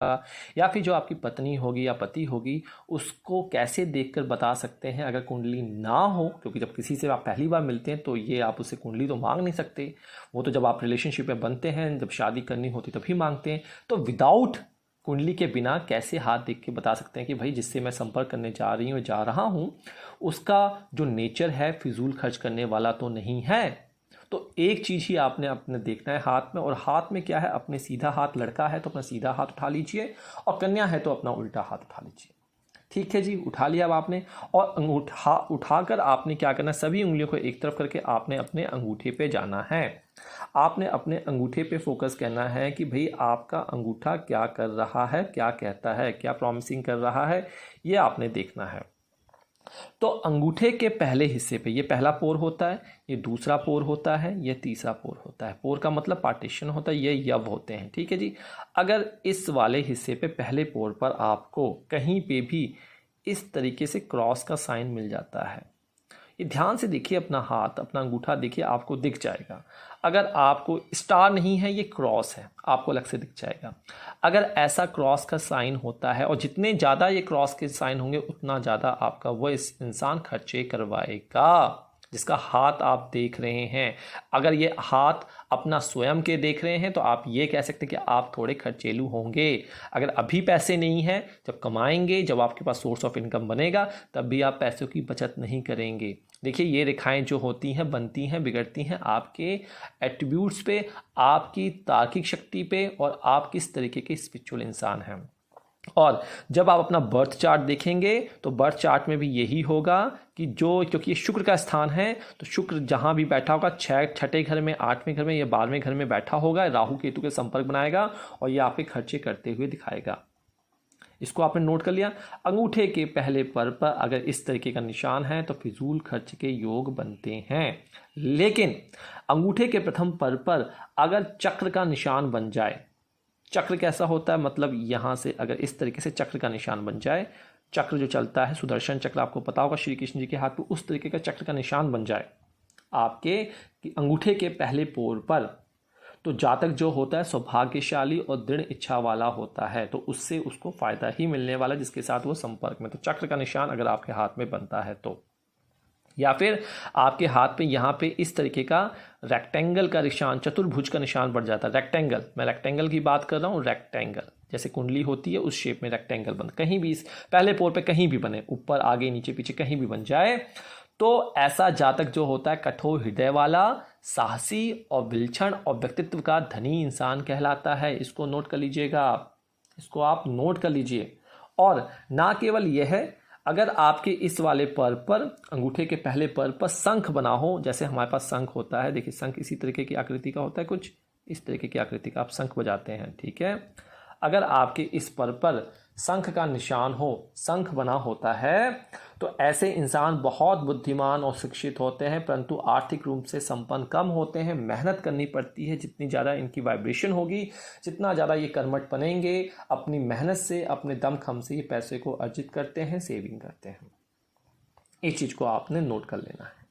या फिर जो आपकी पत्नी होगी या पति होगी उसको कैसे देखकर बता सकते हैं अगर कुंडली ना हो, क्योंकि जब किसी से आप पहली बार मिलते हैं तो ये आप उससे कुंडली तो मांग नहीं सकते, वो तो जब आप रिलेशनशिप में बनते हैं, जब शादी करनी होती तभी मांगते हैं। तो विदाउट कुंडली के बिना कैसे हाथ देख के बता सकते हैं कि भाई जिससे मैं संपर्क करने जा रही हूँ जा रहा हूँ उसका जो नेचर है फिजूल खर्च करने वाला तो नहीं है। तो एक चीज़ ही आपने अपने देखना है हाथ में, और हाथ में क्या है, अपने सीधा हाथ लड़का है तो अपना सीधा हाथ उठा लीजिए और कन्या है तो अपना उल्टा हाथ उठा लीजिए। ठीक है जी, उठा लिया अब आपने, और अंगूठा उठाकर आपने क्या करना है, सभी उंगलियों को एक तरफ करके आपने अपने अंगूठे पे जाना है। आपने अपने अंगूठे पे फोकस करना है कि भाई आपका अंगूठा क्या कर रहा है, क्या कहता है, क्या प्रॉमिसिंग कर रहा है, ये आपने देखना है। तो अंगूठे के पहले हिस्से पे ये पहला पोर होता है, ये दूसरा पोर होता है, ये तीसरा पोर होता है। पोर का मतलब पार्टीशन होता है, ये यव होते हैं। ठीक है जी। अगर इस वाले हिस्से पे पहले पोर पर आपको कहीं पे भी इस तरीके से क्रॉस का साइन मिल जाता है, ये ध्यान से देखिए, अपना हाथ अपना अंगूठा देखिए, आपको दिख जाएगा। अगर आपको स्टार नहीं है, ये क्रॉस है, आपको अलग से दिख जाएगा। अगर ऐसा क्रॉस का साइन होता है, और जितने ज़्यादा ये क्रॉस के साइन होंगे उतना ज़्यादा आपका वो इस इंसान खर्चे करवाएगा जिसका हाथ आप देख रहे हैं। अगर ये हाथ अपना स्वयं के देख रहे हैं तो आप ये कह सकते हैं कि आप थोड़े खर्चेलू होंगे। अगर अभी पैसे नहीं हैं, जब कमाएंगे, जब आपके पास सोर्स ऑफ इनकम बनेगा, तब भी आप पैसों की बचत नहीं करेंगे। देखिए ये रेखाएं जो होती हैं बनती हैं बिगड़ती हैं आपके एट्रीब्यूट्स पे, आपकी तार्किक शक्ति पे, और आप किस तरीके के स्पिरिचुअल इंसान हैं। और जब आप अपना बर्थ चार्ट देखेंगे तो बर्थ चार्ट में भी यही होगा कि क्योंकि ये शुक्र का स्थान है, तो शुक्र जहाँ भी बैठा होगा, छठे घर में, 8वें घर में या 12वें घर में बैठा होगा, राहु केतु के संपर्क बनाएगा और ये आपके खर्चे करते हुए दिखाएगा। इसको आपने नोट कर लिया। अंगूठे के पहले पर अगर इस तरीके का निशान है तो फिजूल खर्च के योग बनते हैं। लेकिन अंगूठे के प्रथम पर अगर चक्र का निशान बन जाए, चक्र कैसा होता है, मतलब यहाँ से अगर इस तरीके से चक्र का निशान बन जाए, चक्र जो चलता है सुदर्शन चक्र आपको पता होगा श्री कृष्ण जी के हाथ में, उस तरीके का चक्र का निशान बन जाए आपके अंगूठे के पहले पोर पर, तो जातक जो होता है सौभाग्यशाली और दृढ़ इच्छा वाला होता है, तो उससे उसको फायदा ही मिलने वाला जिसके साथ वो संपर्क में। तो चक्र का निशान अगर आपके हाथ में बनता है तो, या फिर आपके हाथ पे यहाँ पे इस तरीके का रेक्टेंगल का निशान, चतुर्भुज का निशान बढ़ जाता है। रेक्टेंगल, मैं रेक्टेंगल की बात कर रहा हूँ, रेक्टेंगल जैसे कुंडली होती है उस शेप में रेक्टेंगल बन, कहीं भी इस पहले पोर पे कहीं भी बने, ऊपर आगे नीचे पीछे कहीं भी बन जाए, तो ऐसा जातक जो होता है कठोर हृदय वाला, साहसी और विलक्षण और व्यक्तित्व का धनी इंसान कहलाता है। इसको नोट कर लीजिएगा आप, इसको आप नोट कर लीजिए। और ना केवल यह है, अगर आपके इस वाले पर अंगूठे के पहले पर शंख बना हो, जैसे हमारे पास शंख होता है, देखिए शंख इसी तरीके की आकृति का होता है, कुछ इस तरीके की आकृति का आप शंख बजाते हैं। ठीक है, अगर आपके इस पर शंख का निशान हो, शंख बना होता है, तो ऐसे इंसान बहुत बुद्धिमान और शिक्षित होते हैं, परंतु आर्थिक रूप से संपन्न कम होते हैं। मेहनत करनी पड़ती है, जितनी ज़्यादा इनकी वाइब्रेशन होगी, जितना ज़्यादा ये कर्मठ बनेंगे, अपनी मेहनत से, अपने दमखम से ये पैसे को अर्जित करते हैं, सेविंग करते हैं। इस चीज़ को आपने नोट कर लेना है।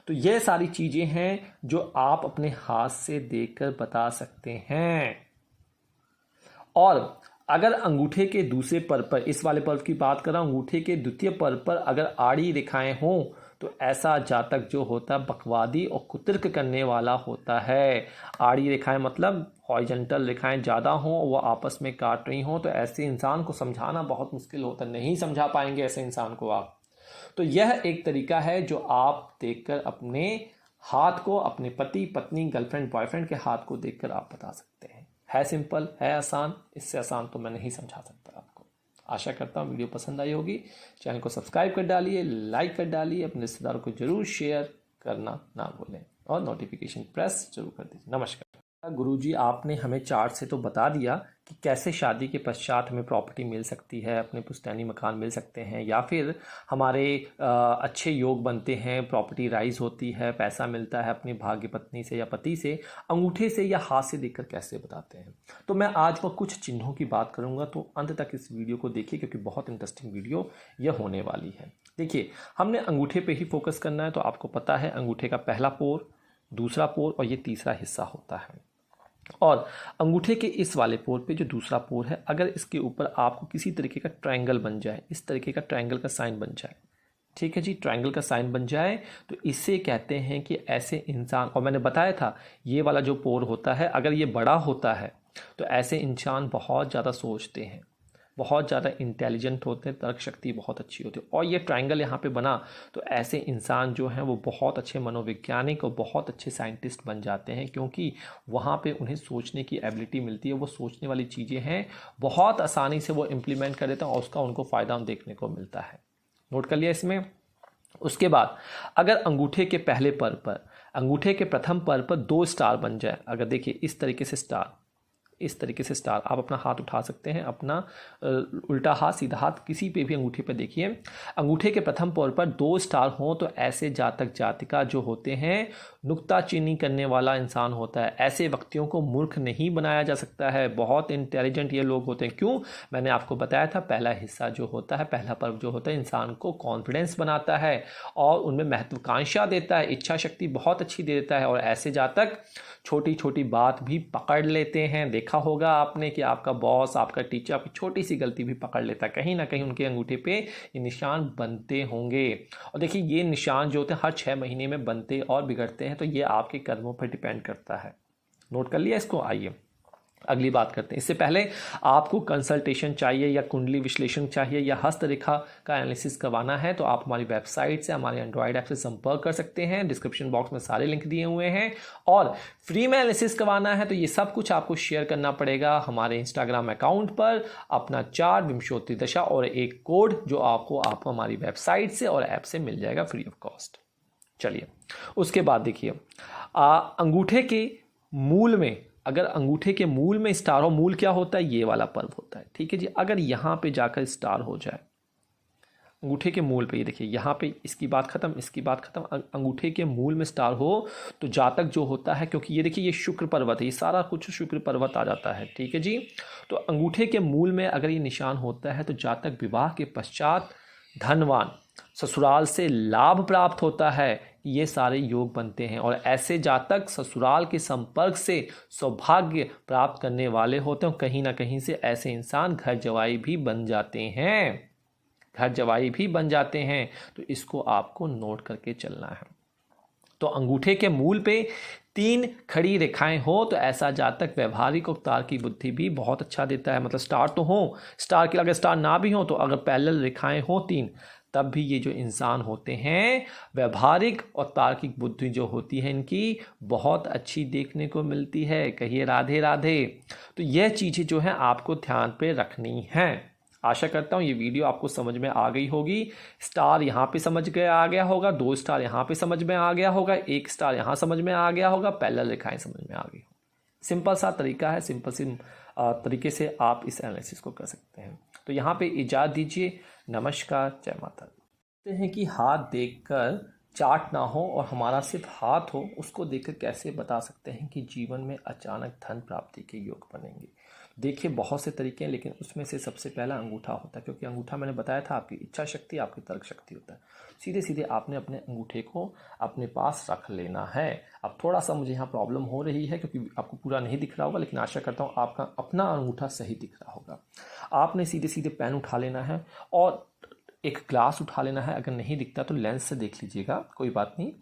तो ये सारी चीज़ें हैं जो आप अपने हाथ से देखकर बता सकते हैं। और अगर अंगूठे के दूसरे पर इस वाले पर्व की बात कर रहा हूँ, अंगूठे के द्वितीय पर अगर आड़ी रेखाएं हों, तो ऐसा जातक जो होता है बकवादी और कुतर्क करने वाला होता है। आड़ी रेखाएं मतलब हॉरिजॉन्टल रेखाएं ज़्यादा हों, वो आपस में काट रही हों, तो ऐसे इंसान को समझाना बहुत मुश्किल होता है, नहीं समझा पाएंगे ऐसे इंसान को आप। तो यह एक तरीका है जो आप देखकर अपने हाथ को, अपने पति पत्नी गर्लफ्रेंड बॉयफ्रेंड के हाथ को देखकर आप बता सकते हैं। है सिंपल, है आसान, इससे आसान तो मैं नहीं समझा सकता आपको। आशा करता हूँ वीडियो पसंद आई होगी। चैनल को सब्सक्राइब कर डालिए, लाइक कर डालिए, अपने रिश्तेदारों को जरूर शेयर करना ना भूलें और नोटिफिकेशन प्रेस जरूर कर दीजिए। नमस्कार। गुरुजी, आपने हमें चार्ट से तो बता दिया कि कैसे शादी के पश्चात हमें प्रॉपर्टी मिल सकती है, अपने पुश्तैनी मकान मिल सकते हैं, या फिर हमारे अच्छे योग बनते हैं, प्रॉपर्टी राइज होती है, पैसा मिलता है अपनी भाग्य पत्नी से या पति से, अंगूठे से या हाथ से देखकर कैसे बताते हैं। तो मैं आज वो कुछ चिन्हों की बात करूंगा, तो अंत तक इस वीडियो को देखिए क्योंकि बहुत इंटरेस्टिंग वीडियो यह होने वाली है। देखिए, हमने अंगूठे पर ही फोकस करना है, तो आपको पता है अंगूठे का पहला पोर, दूसरा पोर और ये तीसरा हिस्सा होता है। और अंगूठे के इस वाले पोर पे जो दूसरा पोर है, अगर इसके ऊपर आपको किसी तरीके का ट्रायंगल बन जाए, इस तरीके का ट्रायंगल का साइन बन जाए, ठीक है जी, ट्रायंगल का साइन बन जाए, तो इससे कहते हैं कि ऐसे इंसान, और मैंने बताया था ये वाला जो पोर होता है अगर ये बड़ा होता है तो ऐसे इंसान बहुत ज़्यादा सोचते हैं, बहुत ज़्यादा इंटेलिजेंट होते हैं, तर्क शक्ति बहुत अच्छी होती है। और ये ट्रायंगल यहाँ पे बना तो ऐसे इंसान जो हैं वो बहुत अच्छे मनोवैज्ञानिक और बहुत अच्छे साइंटिस्ट बन जाते हैं, क्योंकि वहाँ पे उन्हें सोचने की एबिलिटी मिलती है। वो सोचने वाली चीज़ें हैं बहुत आसानी से वो इम्प्लीमेंट कर देते हैं और उसका उनको फ़ायदा देखने को मिलता है। नोट कर लिया इसमें। उसके बाद अगर अंगूठे के पहले पर अंगूठे के प्रथम पर 2 स्टार बन जाए, अगर देखिए इस तरीके से स्टार, इस तरीके से स्टार, आप अपना हाथ उठा सकते हैं, अपना उल्टा हाथ सीधा हाथ किसी पे भी अंगूठे पे देखिए, अंगूठे के प्रथम पोर पर 2 स्टार हों तो ऐसे जातक जातिका जो होते हैं नुक्ताचीनी करने वाला इंसान होता है। ऐसे व्यक्तियों को मूर्ख नहीं बनाया जा सकता है, बहुत इंटेलिजेंट ये लोग होते हैं। क्यों? मैंने आपको बताया था पहला हिस्सा जो होता है, पहला पर्व जो होता है इंसान को कॉन्फिडेंस बनाता है और उनमें महत्वाकांक्षा देता है, इच्छा शक्ति बहुत अच्छी दे देता है। और ऐसे जातक छोटी छोटी बात भी पकड़ लेते हैं। देखा होगा आपने कि आपका बॉस, आपका टीचर आपकी छोटी सी गलती भी पकड़ लेता है, कहीं ना कहीं उनके अंगूठे पे ये निशान बनते होंगे। और देखिए ये निशान जो होते हैं हर 6 महीने में बनते और बिगड़ते हैं, तो ये आपके कर्मों पर डिपेंड करता है। नोट कर लिया इसको। आइए अगली बात करते हैं। इससे पहले आपको कंसल्टेशन चाहिए या कुंडली विश्लेषण चाहिए या हस्तरेखा का एनालिसिस करवाना है तो आप हमारी वेबसाइट से, हमारे एंड्रॉयड ऐप से संपर्क कर सकते हैं। डिस्क्रिप्शन बॉक्स में सारे लिंक दिए हुए हैं। और फ्री में एनालिसिस करवाना है तो ये सब कुछ आपको शेयर करना पड़ेगा हमारे इंस्टाग्राम अकाउंट पर, अपना चार्ट, विंशोत्तरी दशा और एक कोड जो आपको हमारी वेबसाइट से और ऐप से मिल जाएगा फ्री ऑफ कॉस्ट। चलिए उसके बाद देखिए अंगूठे के मूल में, अगर अंगूठे के मूल में स्टार हो, मूल क्या होता है? ये वाला पर्व होता है, ठीक है जी। अगर यहाँ पे जाकर स्टार हो जाए अंगूठे के मूल पे, ये देखिए यहाँ पे इसकी बात खत्म, इसकी बात खत्म, अंगूठे के मूल में स्टार हो तो जातक जो होता है, क्योंकि ये देखिए ये शुक्र पर्वत है, ये सारा कुछ शुक्र पर्वत आ जाता है, ठीक है जी। तो अंगूठे के मूल में अगर ये निशान होता है तो जातक विवाह के पश्चात धनवान, ससुराल से लाभ प्राप्त होता है, ये सारे योग बनते हैं। और ऐसे जातक ससुराल के संपर्क से सौभाग्य प्राप्त करने वाले होते हैं। कहीं ना कहीं से ऐसे इंसान घर जवाई भी बन जाते हैं, घर जवाई भी बन जाते हैं। तो इसको आपको नोट करके चलना है। तो अंगूठे के मूल पे 3 खड़ी रेखाएं हो तो ऐसा जातक व्यवहारिक और तार्किक बुद्धि भी बहुत अच्छा देता है। मतलब स्टार तो हो, स्टार के अगर स्टार ना भी हो तो अगर पैरेलल रेखाएं हो 3, तब भी ये जो इंसान होते हैं व्यवहारिक और तार्किक बुद्धि जो होती है इनकी बहुत अच्छी देखने को मिलती है। कहिए राधे राधे। तो यह चीज़ें जो है आपको ध्यान पे रखनी है। आशा करता हूँ ये वीडियो आपको समझ में आ गई होगी। स्टार यहाँ पे समझ गया आ गया होगा, 2 स्टार यहाँ पे समझ में आ गया होगा, 1 स्टार यहाँ समझ में आ गया होगा, पैरेलल रेखाएं समझ में आ गई। सिंपल सा तरीका है, सिंपल तरीके से आप इस एनालिसिस को कर सकते हैं। तो यहाँ पे इजाज़त दीजिए। नमस्कार, जय माता दी। कहते हैं कि हाथ देखकर चार्ट ना हो और हमारा सिर्फ हाथ हो, उसको देखकर कैसे बता सकते हैं कि जीवन में अचानक धन प्राप्ति के योग बनेंगे। देखिए बहुत से तरीके हैं, लेकिन उसमें से सबसे पहला अंगूठा होता है, क्योंकि अंगूठा मैंने बताया था आपकी इच्छा शक्ति, आपकी तर्क शक्ति होता है। सीधे सीधे आपने अपने अंगूठे को अपने पास रख लेना है। अब थोड़ा सा मुझे यहाँ प्रॉब्लम हो रही है क्योंकि आपको पूरा नहीं दिख रहा होगा, लेकिन आशा करता हूँ आपका अपना अंगूठा सही दिख रहा होगा। आपने सीधे सीधे पेन उठा लेना है और एक ग्लास उठा लेना है। अगर नहीं दिखता तो लेंस से देख लीजिएगा, कोई बात नहीं।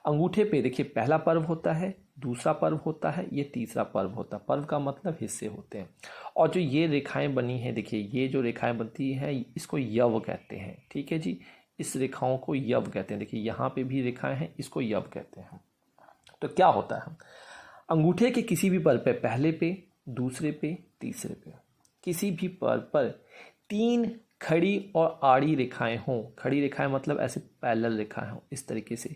अंगूठे पे देखिए पहला पर्व होता है, दूसरा पर्व होता है, ये तीसरा पर्व होता है। पर्व का मतलब हिस्से होते हैं। और जो ये रेखाएं बनी हैं, देखिए ये जो रेखाएं बनती हैं इसको यव कहते हैं, ठीक है जी। इस रेखाओं को यव कहते हैं। देखिए यहाँ पे भी रेखाएं हैं, इसको यव कहते हैं। तो क्या होता है, अंगूठे के किसी भी पर्व पे, पहले पे, दूसरे पे, तीसरे पे, किसी भी पर्व पर 3 खड़ी और आड़ी रेखाएं हों। खड़ी रेखाएं मतलब ऐसे पैरेलल रेखाएं हों, इस तरीके से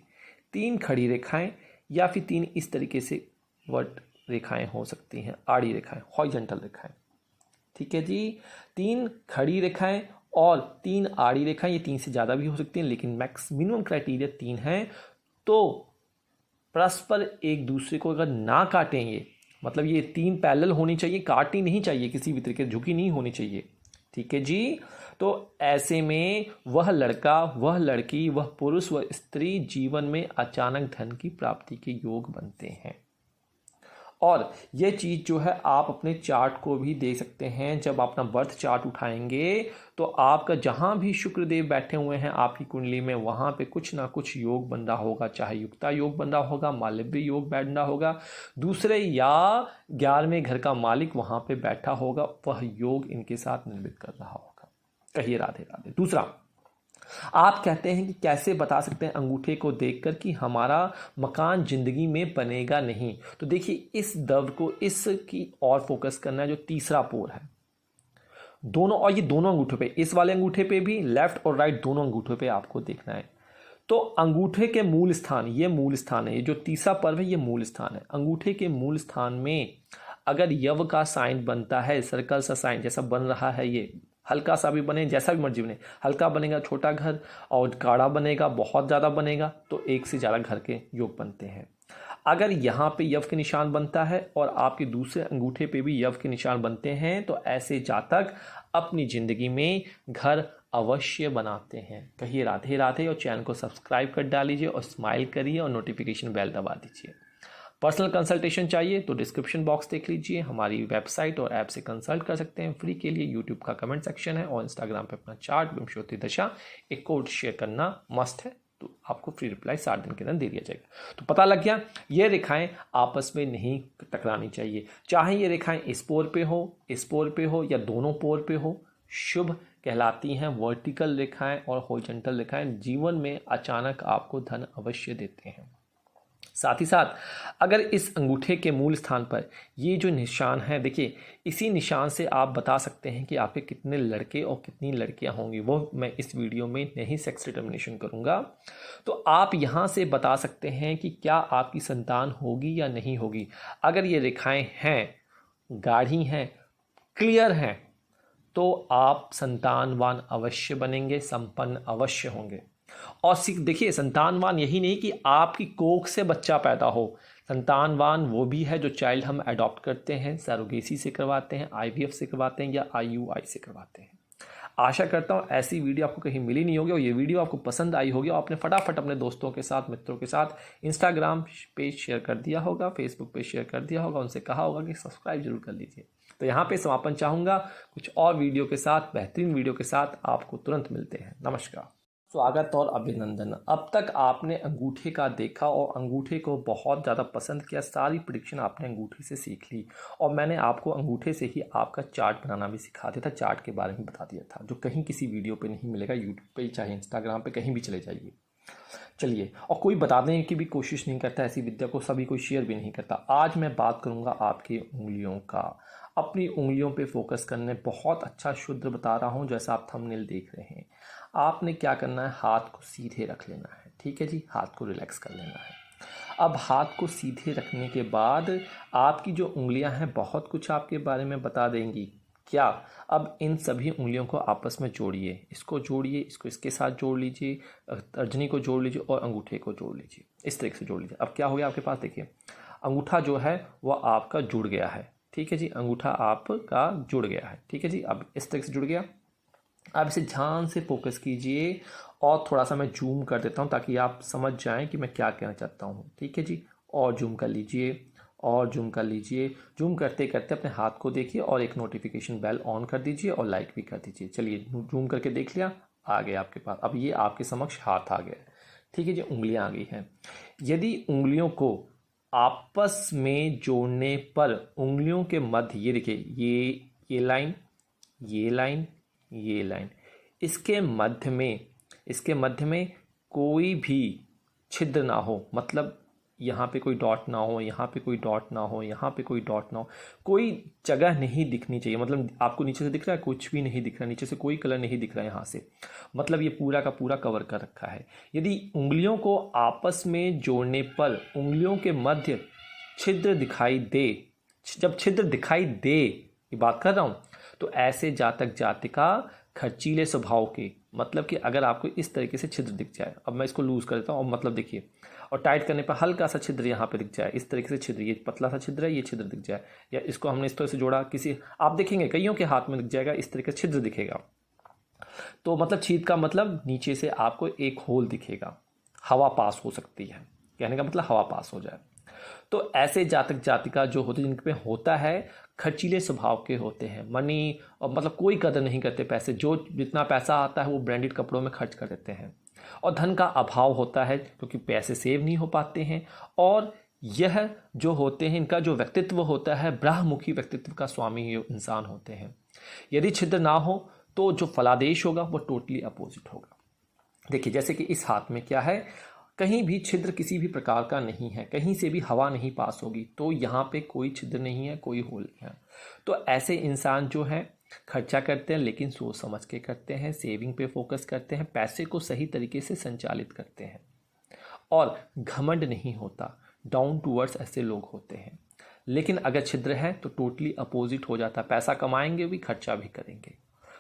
3 खड़ी रेखाएं या फिर 3 इस तरीके से वर्ट रेखाएं हो सकती हैं, आड़ी रेखाएं, हॉरिजॉन्टल रेखाएं, ठीक है जी। 3 खड़ी रेखाएं और 3 आड़ी रेखाएं, ये 3 से ज़्यादा भी हो सकती हैं, लेकिन मैक्सिमम क्राइटेरिया 3 है। तो परस्पर एक दूसरे को अगर ना काटें, ये मतलब ये 3 पैरेलल होनी चाहिए, काटनी नहीं चाहिए, किसी भी तरीके से झुकी नहीं होनी चाहिए, ठीक है जी। तो ऐसे में वह लड़का, वह लड़की, वह पुरुष, वह स्त्री जीवन में अचानक धन की प्राप्ति के योग बनते हैं। और ये चीज़ जो है आप अपने चार्ट को भी देख सकते हैं। जब आप अपना बर्थ चार्ट उठाएंगे तो आपका जहाँ भी शुक्रदेव बैठे हुए हैं आपकी कुंडली में, वहाँ पे कुछ ना कुछ योग बन रहा होगा, चाहे युक्ता योग बन रहा होगा, मालव्य योग बैठ रहा होगा, दूसरे या 11वें घर का मालिक वहाँ पे बैठा होगा, वह योग इनके साथ निर्मित कर रहा होगा। कहिए राधे राधे। दूसरा, आप कहते हैं कि कैसे बता सकते हैं अंगूठे को देखकर कि हमारा मकान जिंदगी में बनेगा नहीं। तो देखिए, इस दर्द को इसकी और फोकस करना है जो तीसरा पोर है, दोनों, और ये दोनों अंगूठे पे, इस वाले अंगूठे पे भी, लेफ्ट और राइट दोनों अंगूठे पे आपको देखना है। तो अंगूठे के मूल स्थान, ये मूल स्थान है, ये जो तीसरा पर्व है ये मूल स्थान है। अंगूठे के मूल स्थान में अगर यव का साइन बनता है, सर्कल सा साइन जैसा बन रहा है, ये हल्का सा भी बने, जैसा भी मर्जी बने, हल्का बनेगा छोटा घर और गाढ़ा बनेगा बहुत ज़्यादा बनेगा, तो एक से ज़्यादा घर के योग बनते हैं। अगर यहाँ पे यव के निशान बनता है और आपके दूसरे अंगूठे पे भी यव के निशान बनते हैं, तो ऐसे जातक अपनी ज़िंदगी में घर अवश्य बनाते हैं। कहिए राधे राधे, और चैनल को सब्सक्राइब कर डालीजिए और स्माइल करिए और नोटिफिकेशन बेल दबा दीजिए। पर्सनल कंसल्टेशन चाहिए तो डिस्क्रिप्शन बॉक्स देख लीजिए, हमारी वेबसाइट और ऐप से कंसल्ट कर सकते हैं फ्री के लिए। यूट्यूब का कमेंट सेक्शन है और इंस्टाग्राम पे अपना चार्ट विंशोत्ति दशा एक कोड शेयर करना मस्ट है, तो आपको फ्री रिप्लाई 7 दिन के अंदर दे दिया जाएगा। तो पता लग गया, ये रेखाएं आपस में नहीं टकरानी चाहिए, चाहे ये रेखाएं इस पोर पे हो, इस पोर पे हो या दोनों पोर पे हो, शुभ कहलाती हैं। वर्टिकल रेखाएं और हॉरिजॉन्टल रेखाएं जीवन में अचानक आपको धन अवश्य देते हैं। साथ ही साथ अगर इस अंगूठे के मूल स्थान पर ये जो निशान है, देखिए इसी निशान से आप बता सकते हैं कि आपके कितने लड़के और कितनी लड़कियां होंगी। वो मैं इस वीडियो में नहीं सेक्स डिटर्मिनेशन करूंगा। तो आप यहाँ से बता सकते हैं कि क्या आपकी संतान होगी या नहीं होगी। अगर ये रेखाएं हैं, गाढ़ी हैं, क्लियर हैं, तो आप संतानवान अवश्य बनेंगे, संपन्न अवश्य होंगे। और देखिए, संतानवान यही नहीं कि आपकी कोख से बच्चा पैदा हो, संतानवान वो भी है जो चाइल्ड हम अडॉप्ट करते हैं, सरोगेसी से करवाते हैं, IVF से करवाते हैं या IUI से करवाते हैं। आशा करता हूँ ऐसी वीडियो आपको कहीं मिली नहीं होगी और ये वीडियो आपको पसंद आई होगी और आपने फटाफट अपने दोस्तों के साथ, मित्रों के साथ इंस्टाग्राम पे शेयर कर दिया होगा, फेसबुक पे शेयर कर दिया होगा, उनसे कहा होगा कि सब्सक्राइब जरूर कर लीजिए। तो यहाँ पे समापन चाहूँगा, कुछ और वीडियो के साथ, बेहतरीन वीडियो के साथ आपको तुरंत मिलते हैं। नमस्कार, स्वागत और अभिनंदन। अब तक आपने अंगूठे का देखा और अंगूठे को बहुत ज़्यादा पसंद किया, सारी प्रेडिक्शन आपने अंगूठे से सीख ली और मैंने आपको अंगूठे से ही आपका चार्ट बनाना भी सिखा दिया था, चार्ट के बारे में बता दिया था, जो कहीं किसी वीडियो पे नहीं मिलेगा, यूट्यूब पे चाहे इंस्टाग्राम पे कहीं भी चले जाइए। चलिए, और कोई बताने की भी कोशिश नहीं करता, ऐसी विद्या को सभी कोई शेयर भी नहीं करता। आज मैं बात करूँगा आपकी उंगलियों का। अपनी उंगलियों पे फोकस करने, बहुत अच्छा शुद्ध बता रहा हूँ, जैसा आप थंबनेल देख रहे हैं। आपने क्या करना है, हाथ को सीधे रख लेना है, ठीक है जी, हाथ को रिलैक्स कर लेना है। अब हाथ को सीधे रखने के बाद आपकी जो उंगलियां हैं बहुत कुछ आपके बारे में बता देंगी। क्या? अब इन सभी उंगलियों को आपस में जोड़िए, इसको जोड़िए, इसको इसके साथ जोड़ लीजिए, तर्जनी को जोड़ लीजिए और अंगूठे को जोड़ लीजिए, इस तरीके से जोड़ लीजिए। अब क्या हो गया आपके पास, देखिए अंगूठा जो है वह आपका जुड़ गया है, ठीक है जी, अंगूठा आपका जुड़ गया है, ठीक है जी। अब इस तरीके से जुड़ गया। आप इसे ध्यान से फोकस कीजिए और थोड़ा सा मैं जूम कर देता हूँ ताकि आप समझ जाएं कि मैं क्या कहना चाहता हूँ, ठीक है जी। और जूम कर लीजिए और जूम कर लीजिए। जूम करते करते अपने हाथ को देखिए और एक नोटिफिकेशन बेल ऑन कर दीजिए और लाइक भी कर दीजिए। चलिए, जूम करके देख लिया, आ गया आपके पास। अब ये आपके समक्ष हाथ आ गया, ठीक है जी, उंगलियाँ आ गई हैं। यदि उंगलियों को आपस में जोड़ने पर उंगलियों के मध्य, ये देखिए, ये लाइन, ये लाइन, ये लाइन, इसके मध्य में कोई भी छिद्र ना हो, मतलब यहाँ पे कोई डॉट ना हो, यहाँ पे कोई डॉट ना हो, यहाँ पे कोई डॉट ना हो, कोई जगह नहीं दिखनी चाहिए। मतलब आपको नीचे से दिख रहा है, कुछ भी नहीं दिख रहा, नीचे से कोई कलर नहीं दिख रहा है यहाँ से, मतलब ये पूरा का पूरा कवर कर रखा है। यदि उंगलियों को आपस में जोड़ने पर उंगलियों के मध्य छिद्र दिखाई दे, जब छिद्र दिखाई दे ये बात कर रहा हूँ, तो ऐसे जातक जातिका खर्चीले स्वभाव के, मतलब कि अगर आपको इस तरीके से छिद्र दिख जाए, अब मैं इसको लूज कर देता हूँ, और मतलब देखिए, और टाइट करने पर हल्का सा छिद्र यहाँ पे दिख जाए, इस तरीके से छिद्र, ये पतला सा छिद्र है, ये छिद्र दिख जाए, या इसको हमने इस तरह से जोड़ा, किसी आप देखेंगे कईयों के हाथ में दिख जाएगा, इस तरीके से छिद्र दिखेगा, तो मतलब छीद का मतलब नीचे से आपको एक होल दिखेगा, हवा पास हो सकती है, कहने का मतलब हवा पास हो जाए। तो ऐसे जातक जातिका जो होते हैं जिनके पे होता है खर्चीले स्वभाव के होते हैं, मनी और मतलब कोई कदर नहीं करते पैसे, जो जितना पैसा आता है वो ब्रांडेड कपड़ों में खर्च कर देते हैं, और धन का अभाव होता है क्योंकि पैसे सेव नहीं हो पाते हैं। और यह जो होते हैं इनका जो व्यक्तित्व होता है ब्राह्मुखी व्यक्तित्व का स्वामी ये इंसान होते हैं। यदि छिद्र ना हो तो जो फलादेश होगा वो टोटली अपोजिट होगा। देखिए जैसे कि इस हाथ में क्या है, कहीं भी छिद्र किसी भी प्रकार का नहीं है, कहीं से भी हवा नहीं पास होगी, तो यहाँ पे कोई छिद्र नहीं है, कोई होल नहीं है। तो ऐसे इंसान जो है खर्चा करते हैं लेकिन सोच समझ के करते हैं, सेविंग पे फोकस करते हैं, पैसे को सही तरीके से संचालित करते हैं और घमंड नहीं होता, डाउन टूवर्ड्स ऐसे लोग होते हैं। लेकिन अगर छिद्र है तो टोटली अपोजिट हो जाता है, पैसा कमाएंगे भी खर्चा भी करेंगे।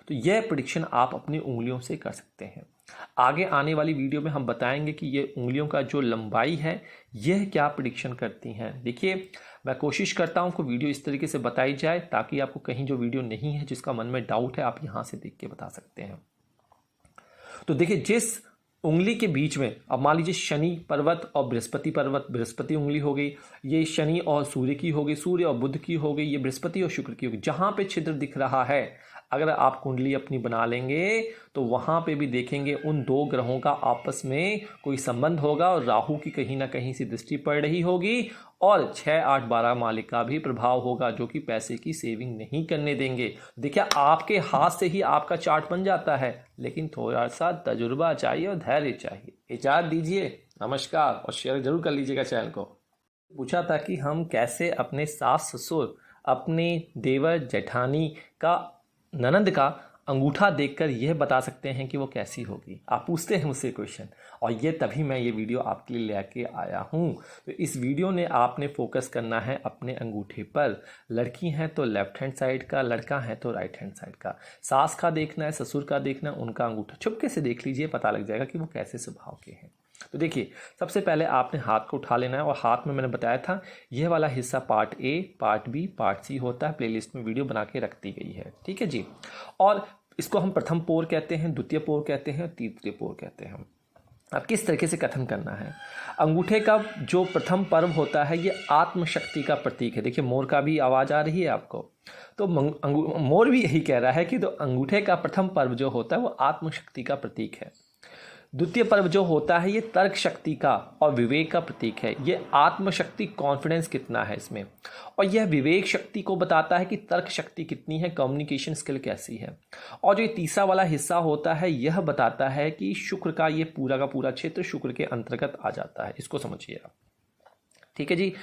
तो यह प्रेडिक्शन आप अपनी उंगलियों से कर सकते हैं। आगे आने वाली वीडियो में हम बताएंगे कि ये उंगलियों का जो लंबाई है यह क्या प्रेडिक्शन करती हैं। देखिए मैं कोशिश करता हूं कि वीडियो इस तरीके से बताई जाए ताकि आपको कहीं जो वीडियो नहीं है जिसका मन में डाउट है आप यहां से देख के बता सकते हैं। तो देखिए जिस उंगली के बीच में, अब मान लीजिए शनि पर्वत और बृहस्पति पर्वत, बृहस्पति उंगली हो गई, ये शनि और सूर्य की हो गई, सूर्य और बुध की हो गई, ये बृहस्पति और शुक्र की हो गई। जहां पे छिद्र दिख रहा है अगर आप कुंडली अपनी बना लेंगे तो वहां पे भी देखेंगे उन दो ग्रहों का आपस में कोई संबंध होगा और राहु की कहीं ना कहीं से दृष्टि पड़ रही होगी और 6, 8, 12 मालिक का भी प्रभाव होगा जो कि पैसे की सेविंग नहीं करने देंगे। देखिए आपके हाथ से ही आपका चार्ट बन जाता है, लेकिन थोड़ा सा तजुर्बा चाहिए और धैर्य चाहिए। इजाज़त दीजिए, नमस्कार, और शेयर जरूर कर लीजिएगा चैनल को। पूछा था कि हम कैसे अपने सास ससुर, अपने देवर जेठानी का, ननंद का अंगूठा देखकर यह बता सकते हैं कि वो कैसी होगी। आप पूछते हैं मुझसे क्वेश्चन, और ये तभी मैं ये वीडियो आपके लिए लेके आया हूँ। तो इस वीडियो ने आपने फोकस करना है अपने अंगूठे पर। लड़की हैं तो लेफ्ट हैंड साइड का, लड़का है तो राइट हैंड साइड का। सास का देखना है, ससुर का देखना है, उनका अंगूठा चुपके से देख लीजिए, पता लग जाएगा कि वो कैसे स्वभाव के हैं। तो देखिए सबसे पहले आपने हाथ को उठा लेना है, और हाथ में मैंने बताया था यह वाला हिस्सा part a, part B, part c होता है। प्लेलिस्ट में वीडियो बना के रख दी गई है, ठीक है जी। और इसको हम प्रथम पोर कहते हैं, द्वितीय पोर कहते हैं, तृतीय पोर कहते हैं। अब किस तरीके से कथन करना है, अंगूठे का जो प्रथम पर्व होता है ये आत्मशक्ति का प्रतीक है। देखिए मोर का भी आवाज़ आ रही है आपको, तो मोर भी यही कह रहा है कि तो अंगूठे का प्रथम पर्व जो होता है वो आत्मशक्ति का प्रतीक है। द्वितीय पर्व जो होता है ये तर्क शक्ति का और विवेक का प्रतीक है। ये आत्मशक्ति, कॉन्फिडेंस कितना है इसमें, और यह विवेक शक्ति को बताता है कि तर्क शक्ति कितनी है, कम्युनिकेशन स्किल कैसी है। और जो ये तीसरा वाला हिस्सा होता है यह बताता है कि शुक्र का ये पूरा का पूरा क्षेत्र शुक्र के अंतर्गत आ जाता है। इसको समझिए आप, ठीक है जी।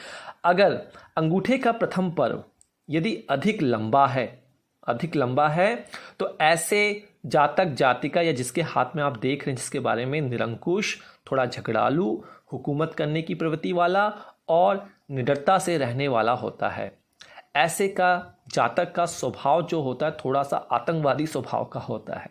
अगर अंगूठे का प्रथम पर्व यदि अधिक लंबा है तो ऐसे जातक जातिका या जिसके हाथ में आप देख रहे हैं, जिसके बारे में निरंकुश, थोड़ा झगड़ालू, हुकूमत करने की प्रवृत्ति वाला और निडरता से रहने वाला होता है, ऐसे का जातक का स्वभाव जो होता है थोड़ा सा आतंकवादी स्वभाव का होता है।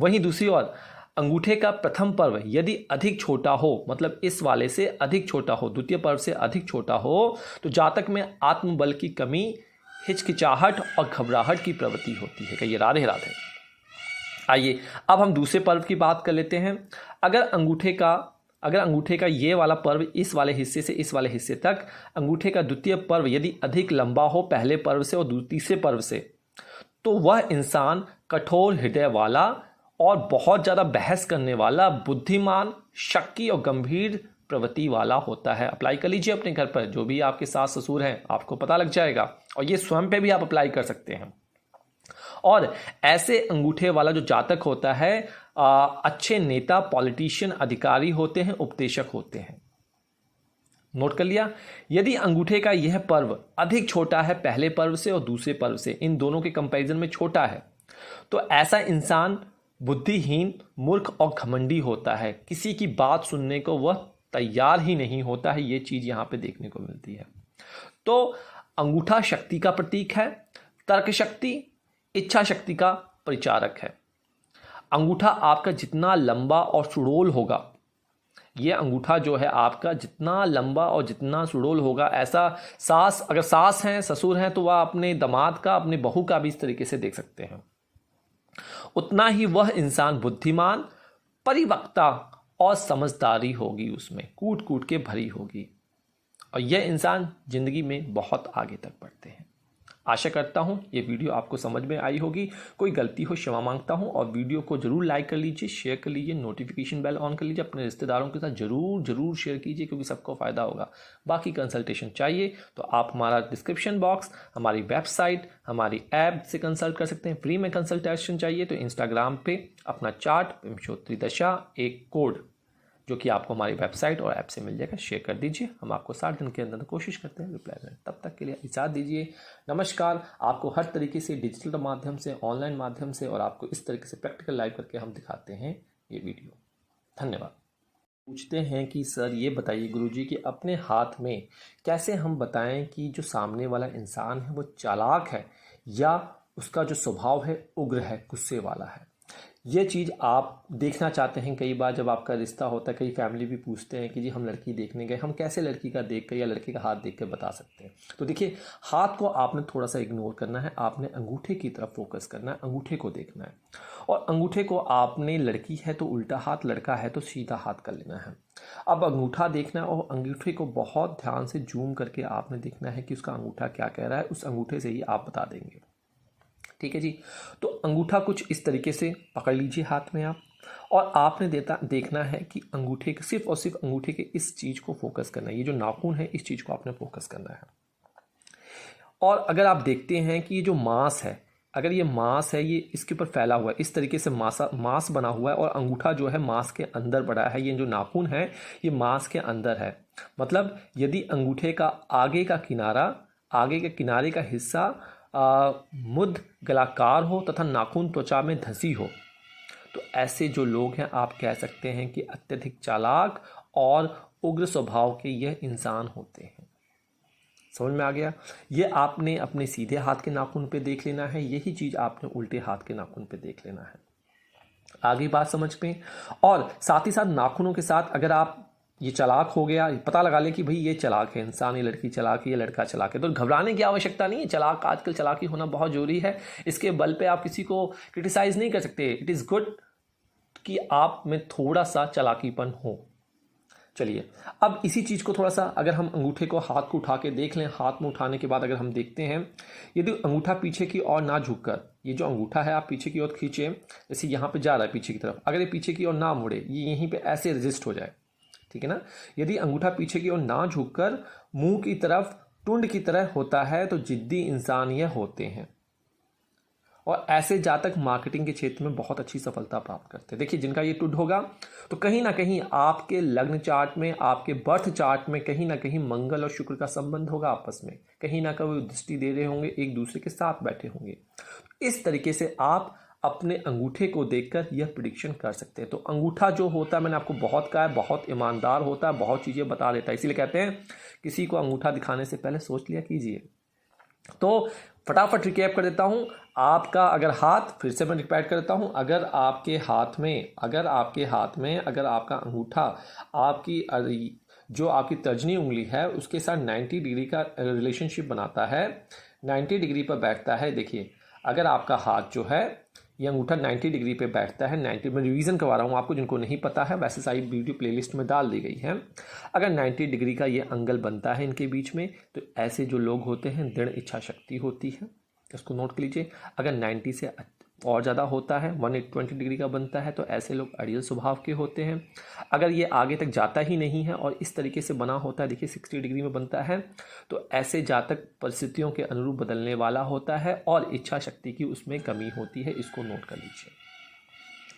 वहीं दूसरी ओर अंगूठे का प्रथम पर्व यदि अधिक छोटा हो, मतलब इस वाले से अधिक छोटा हो, द्वितीय पर्व से अधिक छोटा हो, तो जातक में आत्मबल की कमी, हिचकिचाहट और घबराहट की प्रवृत्ति होती है। कहिए राधे राधे। आइए अब हम दूसरे पर्व की बात कर लेते हैं। अगर अंगूठे का ये वाला पर्व इस वाले हिस्से से इस वाले हिस्से तक, अंगूठे का द्वितीय पर्व यदि अधिक लंबा हो पहले पर्व से और तीसरे पर्व से, तो वह इंसान कठोर हृदय वाला और बहुत ज़्यादा बहस करने वाला, बुद्धिमान, शक्की और गंभीर प्रवृत्ति वाला होता है। अप्लाई कर लीजिए अपने घर पर, जो भी आपके सास ससुर हैं आपको पता लग जाएगा, और ये स्वयं पे भी आप अप्लाई कर सकते हैं। और ऐसे अंगूठे वाला जो जातक होता है अच्छे नेता, पॉलिटिशियन, अधिकारी होते हैं, उपदेशक होते हैं। नोट कर लिया। यदि अंगूठे का यह पर्व अधिक छोटा है पहले पर्व से और दूसरे पर्व से, इन दोनों के कंपैरिजन में छोटा है, तो ऐसा इंसान बुद्धिहीन, मूर्ख और घमंडी होता है। किसी की बात सुनने को वह तैयार ही नहीं होता है। ये चीज यहां पे देखने को मिलती है। तो अंगूठा शक्ति का प्रतीक है, तर्क शक्ति, इच्छा शक्ति का परिचारक है। अंगूठा आपका जितना लंबा और सुडौल होगा, ये अंगूठा जो है आपका जितना लंबा और जितना सुडौल होगा, ऐसा अगर सास हैं, ससुर हैं, तो वह अपने दामाद का, अपने बहू का भी इस तरीके से देख सकते हैं। उतना ही वह इंसान बुद्धिमान, परिपक्वता और समझदारी होगी, उसमें कूट कूट के भरी होगी। और यह इंसान ज़िंदगी में बहुत आगे तक बढ़ते हैं। आशा करता हूँ ये वीडियो आपको समझ में आई होगी। कोई गलती हो क्षमा मांगता हूँ, और वीडियो को जरूर लाइक कर लीजिए, शेयर कर लीजिए, नोटिफिकेशन बेल ऑन कर लीजिए, अपने रिश्तेदारों के साथ जरूर शेयर कीजिए, क्योंकि सबको फ़ायदा होगा। बाकी कंसल्टेशन चाहिए तो आप हमारा डिस्क्रिप्शन बॉक्स, हमारी वेबसाइट, हमारी ऐप से कंसल्ट कर सकते हैं। फ्री में कंसल्टेशन चाहिए तो इंस्टाग्राम पे अपना चार्ट विंशोत्तरी दशा एक कोड जो कि आपको हमारी वेबसाइट और ऐप से मिल जाएगा, शेयर कर दीजिए। हम आपको 60 दिन के अंदर कोशिश करते हैं रिप्लाई दें। तब तक के लिए इजाज़त दीजिए। नमस्कार। आपको हर तरीके से डिजिटल माध्यम से, ऑनलाइन माध्यम से, और आपको इस तरीके से प्रैक्टिकल लाइव करके हम दिखाते हैं ये वीडियो। धन्यवाद। पूछते हैं कि सर ये बताइए गुरुजी कि अपने हाथ में कैसे हम बताएं कि जो सामने वाला इंसान है वो चालाक है या उसका जो स्वभाव है उग्र है, गुस्से वाला है। ये चीज़ आप देखना चाहते हैं। कई बार जब आपका रिश्ता होता है, कई फैमिली भी पूछते हैं कि जी हम लड़की देखने गए, हम कैसे लड़की का देख कर या लड़के का हाथ देख कर बता सकते हैं। तो देखिए, हाथ को आपने थोड़ा सा इग्नोर करना है, आपने अंगूठे की तरफ फोकस करना है, अंगूठे को देखना है। और अंगूठे को आपने, लड़की है तो उल्टा हाथ, लड़का है तो सीधा हाथ कर लेना है। अब अंगूठा देखना है और अंगूठे को बहुत ध्यान से जूम करके आपने देखना है कि उसका अंगूठा क्या कह रहा है। उस अंगूठे से ही आप बता देंगे। ठीक है जी। तो अंगूठा कुछ इस तरीके से पकड़ लीजिए हाथ में आप, और आपने देखना है कि अंगूठे के सिर्फ और सिर्फ अंगूठे के इस चीज़ को फोकस करना है। ये जो नाखून है इस चीज़ को आपने फोकस करना है। और अगर आप देखते हैं कि ये जो मांस है, अगर ये मांस है ये इसके ऊपर फैला हुआ है, इस तरीके से मांस बना हुआ है, और अंगूठा जो है मांस के अंदर पड़ा है, ये जो नाखून है ये मांस के अंदर है। मतलब यदि अंगूठे का आगे का किनारा, आगे के किनारे का हिस्सा मुद्द गलाकार हो तथा नाखून त्वचा में धंसी हो, तो ऐसे जो लोग हैं आप कह सकते हैं कि अत्यधिक चालाक और उग्र स्वभाव के यह इंसान होते हैं। समझ में आ गया? ये आपने अपने सीधे हाथ के नाखून पे देख लेना है, यही चीज़ आपने उल्टे हाथ के नाखून पे देख लेना है। आगे बात समझ में। और साथ ही साथ नाखूनों के साथ अगर आप ये चालाक हो गया, पता लगा ले कि भाई ये चालाक है इंसान, ये लड़की चालाक है, ये लड़का चालाक है, तो घबराने की आवश्यकता नहीं है। चालाक, आजकल चालाकी होना बहुत जरूरी है। इसके बल पे आप किसी को क्रिटिसाइज नहीं कर सकते। इट इज़ गुड कि आप में थोड़ा सा चालाकीपन हो। चलिए, अब इसी चीज़ को थोड़ा सा अगर हम अंगूठे को, हाथ को उठा के देख लें, हाथ में उठाने के बाद अगर हम देखते हैं, यदि अंगूठा पीछे की ओर ना झुककर, ये जो अंगूठा है आप पीछे की ओर खींचें, जैसे यहाँ पे जा रहा है पीछे की तरफ, अगर ये पीछे की ओर ना मुड़े, ये यहीं पे ऐसे रजिस्ट हो जाए, ठीक है ना। यदि अंगूठा पीछे की ओर ना झुककर मुंह की तरफ टुंड की तरह होता है तो जिद्दी इंसान ये होते हैं, और ऐसे जातक मार्केटिंग के क्षेत्र में बहुत अच्छी सफलता प्राप्त करते हैं। देखिए, जिनका ये टुंड होगा तो कहीं ना कहीं आपके लग्न चार्ट में, आपके बर्थ चार्ट में कहीं ना कहीं मंगल और शुक्र का संबंध होगा आपस में, कहीं ना कहीं दृष्टि दे रहे होंगे, एक दूसरे के साथ बैठे होंगे। इस तरीके से आप अपने अंगूठे को देखकर यह प्रिडिक्शन कर सकते हैं। तो अंगूठा जो होता है, मैंने आपको बहुत कहा है, बहुत ईमानदार होता है, बहुत चीज़ें बता देता है। इसीलिए कहते हैं किसी को अंगूठा दिखाने से पहले सोच लिया कीजिए। तो फटाफट रिकैप कर देता हूं। आपका अगर हाथ, फिर से मैं रिपीट कर देता हूं, अगर आपके हाथ में अगर आपका अंगूठा आपकी जो आपकी तर्जनी उंगली है उसके साथ 90 डिग्री का रिलेशनशिप बनाता है, 90 डिग्री पर बैठता है। देखिए, अगर आपका हाथ जो है ये अंगूठा 90 डिग्री पे बैठता है, 90, मैं रिवीजन करवा रहा हूँ आपको जिनको नहीं पता है, वैसे सारी वीडियो प्लेलिस्ट में डाल दी गई है। अगर 90 डिग्री का ये एंगल बनता है इनके बीच में, तो ऐसे जो लोग होते हैं दृढ़ इच्छा शक्ति होती है, इसको नोट कर लीजिए। अगर 90 से और ज़्यादा होता है, 120 डिग्री का बनता है, तो ऐसे लोग अड़ियल स्वभाव के होते हैं। अगर ये आगे तक जाता ही नहीं है और इस तरीके से बना होता है, देखिए 60 डिग्री में बनता है, तो ऐसे जातक परिस्थितियों के अनुरूप बदलने वाला होता है और इच्छा शक्ति की उसमें कमी होती है। इसको नोट कर लीजिए।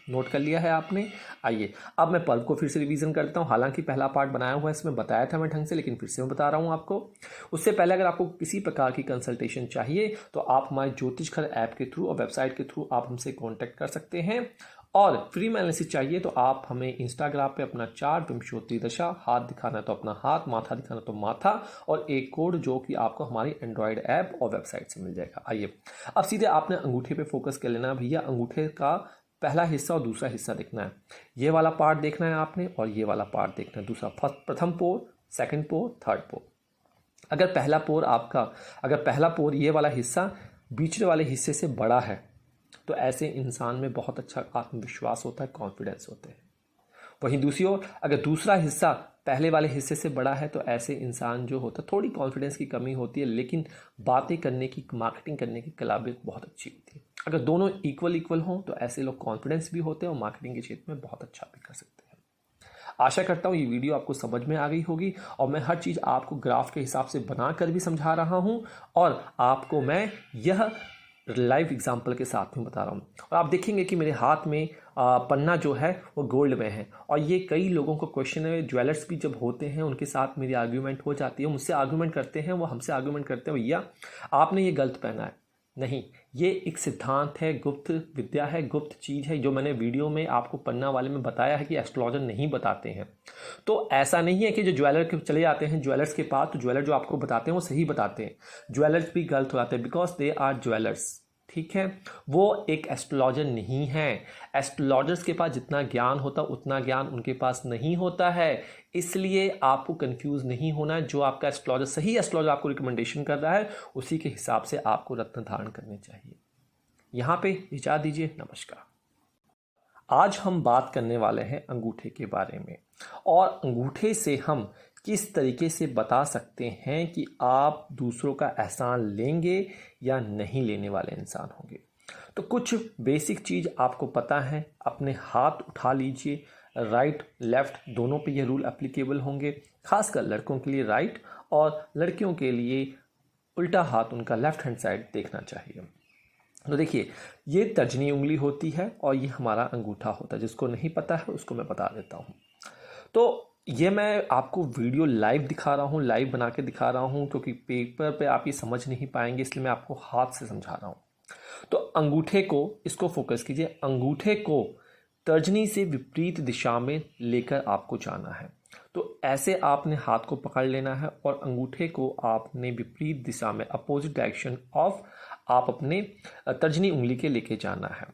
नोट कर लिया है आपने? आइए अब मैं पर्व को फिर से रिवीजन करता हूँ। हालांकि पहला पार्ट बनाया हुआ है, इसमें बताया था मैं ढंग से, लेकिन फिर से मैं बता रहा हूँ आपको। उससे पहले अगर आपको किसी प्रकार की कंसल्टेशन चाहिए तो आप हमारे ज्योतिष घर ऐप के थ्रू और वेबसाइट के थ्रू आप हमसे कॉन्टैक्ट कर सकते हैं। और फ्री में एनालिसिस चाहिए तो आप हमें इंस्टाग्राम पे अपना चार्ट विंशोत्तरी दशा, हाथ दिखाना तो अपना हाथ, माथा दिखाना तो माथा, और एक कोड जो कि आपको हमारी एंड्रॉयड ऐप और वेबसाइट से मिल जाएगा। आइए अब सीधे आपने अंगूठे पे फोकस कर लेना भैया। अंगूठे का पहला हिस्सा और दूसरा हिस्सा देखना है, ये वाला पार्ट देखना है आपने और ये वाला पार्ट देखना है। दूसरा, प्रथम पोर, सेकंड पोर, थर्ड पोर। अगर पहला पोर ये वाला हिस्सा बीच वाले हिस्से से बड़ा है तो ऐसे इंसान में बहुत अच्छा आत्मविश्वास होता है, कॉन्फिडेंस होते हैं। वहीं दूसरी ओर अगर दूसरा हिस्सा पहले वाले हिस्से से बड़ा है तो ऐसे इंसान जो होता है, थोड़ी कॉन्फिडेंस की कमी होती है, लेकिन बातें करने की, मार्केटिंग करने की काबिलियत बहुत अच्छी होती है। अगर दोनों इक्वल हों तो ऐसे लोग कॉन्फिडेंस भी होते हैं और मार्केटिंग के क्षेत्र में बहुत अच्छा भी कर सकते हैं। आशा करता हूँ ये वीडियो आपको समझ में आ गई होगी और मैं हर चीज़ आपको ग्राफ के हिसाब से बनाकर भी समझा रहा हूँ और आपको मैं यह लाइव एग्जाम्पल के साथ में बता रहा हूँ। और आप देखेंगे कि मेरे हाथ में पन्ना जो है वो गोल्ड में है और ये कई लोगों को क्वेश्चन है, ज्वेलर्स भी जब होते हैं उनके साथ मेरी आर्ग्यूमेंट हो जाती है, मुझसे आर्ग्यूमेंट करते हैं, वो हमसे आर्ग्यूमेंट करते हैं भैया आपने ये गलत पहना है। नहीं, ये एक सिद्धांत है, गुप्त विद्या है, गुप्त चीज़ है, जो मैंने वीडियो में आपको पन्ना वाले में बताया है कि एस्ट्रोलॉजर नहीं बताते हैं। तो ऐसा नहीं है कि जो ज्वेलर के चले जाते हैं ज्वेलर्स के पास तो ज्वेलर जो आपको बताते हैं वो सही बताते हैं, ज्वेलर्स भी गलत हो जाते हैं, बिकॉज दे आर ज्वेलर्स। ठीक है, वो एक एस्ट्रोलॉजर नहीं है। एस्ट्रोलॉजर्स के पास जितना ज्ञान होता उतना ज्ञान उनके पास नहीं होता है, इसलिए आपको कंफ्यूज नहीं होना। जो आपका एस्ट्रोलॉजर, सही एस्ट्रोलॉजर आपको रिकमेंडेशन कर रहा है, उसी के हिसाब से आपको रत्न धारण करने चाहिए। यहाँ पे इजाज़त दीजिए, नमस्कार। आज हम बात करने वाले हैं अंगूठे के बारे में और अंगूठे से हम किस तरीके से बता सकते हैं कि आप दूसरों का एहसान लेंगे या नहीं लेने वाले इंसान होंगे। तो कुछ बेसिक चीज़ आपको पता है, अपने हाथ उठा लीजिए, राइट लेफ़्ट दोनों पे ये रूल एप्लीकेबल होंगे, खासकर लड़कों के लिए राइट और लड़कियों के लिए उल्टा हाथ उनका लेफ़्ट हैंड साइड देखना चाहिए। तो देखिए, ये तर्जनी उंगली होती है और ये हमारा अंगूठा होता है। जिसको नहीं पता है उसको मैं बता देता हूँ। तो ये मैं आपको वीडियो लाइव दिखा रहा हूँ, लाइव बना के दिखा रहा हूँ, क्योंकि पेपर पे आप ये समझ नहीं पाएंगे, इसलिए मैं आपको हाथ से समझा रहा हूँ। तो अंगूठे को, इसको फोकस कीजिए, अंगूठे को तर्जनी से विपरीत दिशा में लेकर आपको जाना है। तो ऐसे आपने हाथ को पकड़ लेना है और अंगूठे को आपने विपरीत दिशा में, अपोजिट डायरेक्शन ऑफ, आप अपने तर्जनी उंगली के लेके जाना है।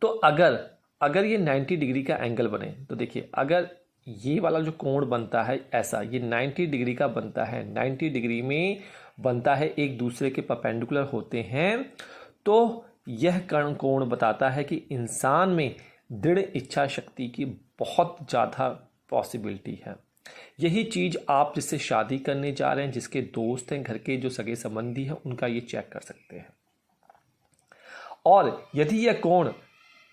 तो अगर ये 90 डिग्री का एंगल बने, तो देखिए अगर ये वाला जो कोण बनता है ऐसा, ये 90 डिग्री का बनता है, 90 डिग्री में बनता है, एक दूसरे के परपेंडिकुलर होते हैं, तो यह कोण बताता है कि इंसान में दृढ़ इच्छा शक्ति की बहुत ज़्यादा पॉसिबिलिटी है। यही चीज़ आप जिससे शादी करने जा रहे हैं, जिसके दोस्त हैं, घर के जो सगे संबंधी हैं, उनका ये चेक कर सकते हैं। और यदि यह कोण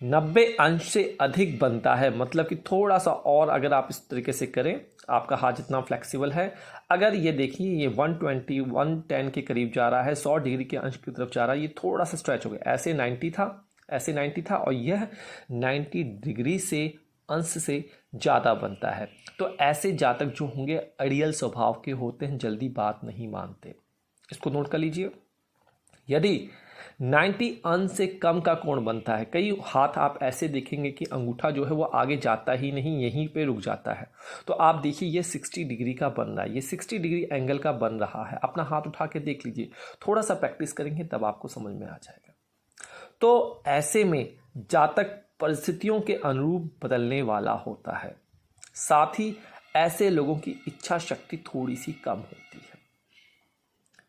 90 अंश से अधिक बनता है, मतलब कि थोड़ा सा और अगर आप इस तरीके से करें, आपका हाथ जितना फ्लेक्सिबल है, अगर ये देखिए ये 120 110 के करीब जा रहा है, 100 डिग्री के अंश की तरफ जा रहा है, ये थोड़ा सा स्ट्रेच हो गया, ऐसे 90 था और यह 90 डिग्री से अंश से ज़्यादा बनता है। तो ऐसे जातक जो होंगे अड़ियल स्वभाव के होते हैं, जल्दी बात नहीं मानते। इसको नोट कर लीजिए। यदि 90 अंश से कम का कोण बनता है, कई हाथ आप ऐसे देखेंगे कि अंगूठा जो है वो आगे जाता ही नहीं, यहीं पे रुक जाता है। तो आप देखिए ये 60 डिग्री का बन रहा है, ये 60 डिग्री एंगल का बन रहा है। अपना हाथ उठा के देख लीजिए, थोड़ा सा प्रैक्टिस करेंगे तब आपको समझ में आ जाएगा। तो ऐसे में जातक परिस्थितियों के अनुरूप बदलने वाला होता है, साथ ही ऐसे लोगों की इच्छा शक्ति थोड़ी सी कम होती है।